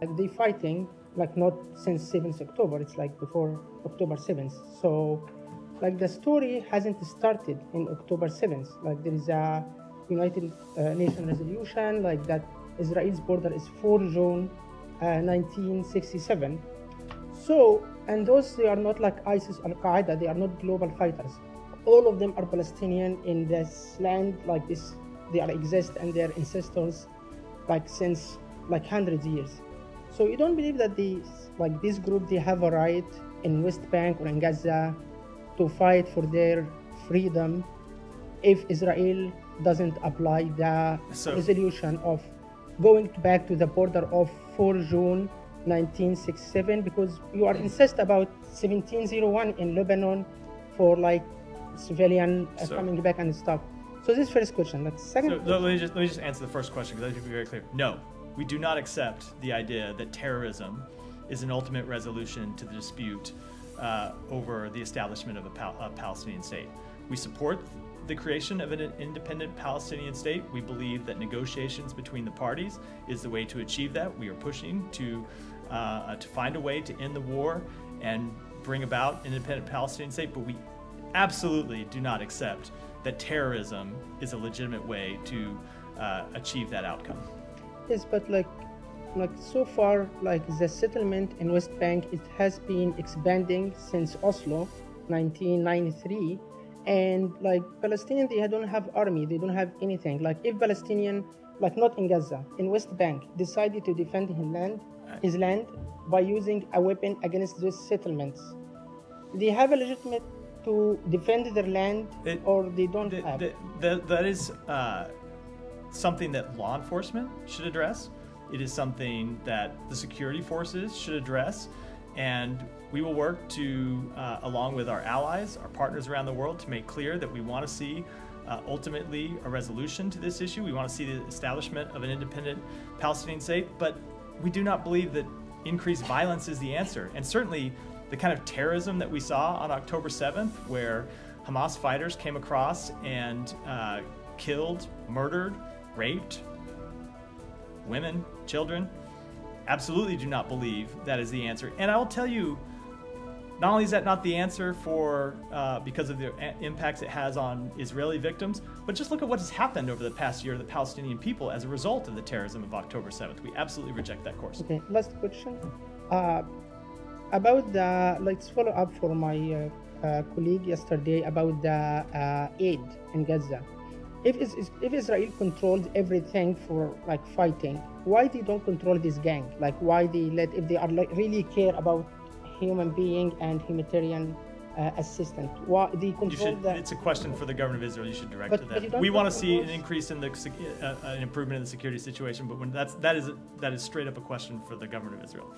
Like they fighting like not since 7th October, it's like before October 7th. So like the story hasn't started in October 7th. Like there is a United Nations resolution like that Israel's border is 4 June 1967. So, and those, they are not like ISIS or Al-Qaeda, they are not global fighters. All of them are Palestinian in this land like this. They are exist and their ancestors like since like hundreds of years. So you don't believe that this group, they have a right in West Bank or in Gaza to fight for their freedom if Israel doesn't apply the resolution of going back to the border of 4 June 1967, because you are insist about 1701 in Lebanon for like civilian coming back and stuff. So this first question. That's second. So let me just answer the first question because I think to be very clear. No, we do not accept the idea that terrorism is an ultimate resolution to the dispute over the establishment of a Palestinian state. We support the creation of an independent Palestinian state. We believe that negotiations between the parties is the way to achieve that. We are pushing to find a way to end the war and bring about an independent Palestinian state, but we absolutely do not accept that terrorism is a legitimate way to achieve that outcome. Yes, but like so far, like the settlement in West Bank, it has been expanding since Oslo, 1993. And like Palestinians, they don't have army, they don't have anything. Like if Palestinian, like not in Gaza, in West Bank, decided to defend his land by using a weapon against those settlements, they have a legitimate to defend their land, or they don't have? That is something that law enforcement should address. It is something that the security forces should address. And we will work to, along with our allies, our partners around the world, to make clear that we want to see ultimately a resolution to this issue. We want to see the establishment of an independent Palestinian state, but we do not believe that increased violence is the answer. And certainly the kind of terrorism that we saw on October 7th, where Hamas fighters came across and killed, murdered, raped women, children, absolutely do not believe that is the answer. And I will tell you, not only is that not the answer for because of the impacts it has on Israeli victims, but just look at what has happened over the past year to the Palestinian people as a result of the terrorism of October 7th. We absolutely reject that course. Okay, last question. About the, let's follow up for my colleague yesterday about the aid in Gaza. If Israel controls everything for like fighting, why they don't control this gang? Like why they let, if they are like really care about human being and humanitarian assistance, why they control that? It's a question for the government of Israel. You should direct to them. We want to see an increase in the an improvement in the security situation, but when that is straight up a question for the government of Israel.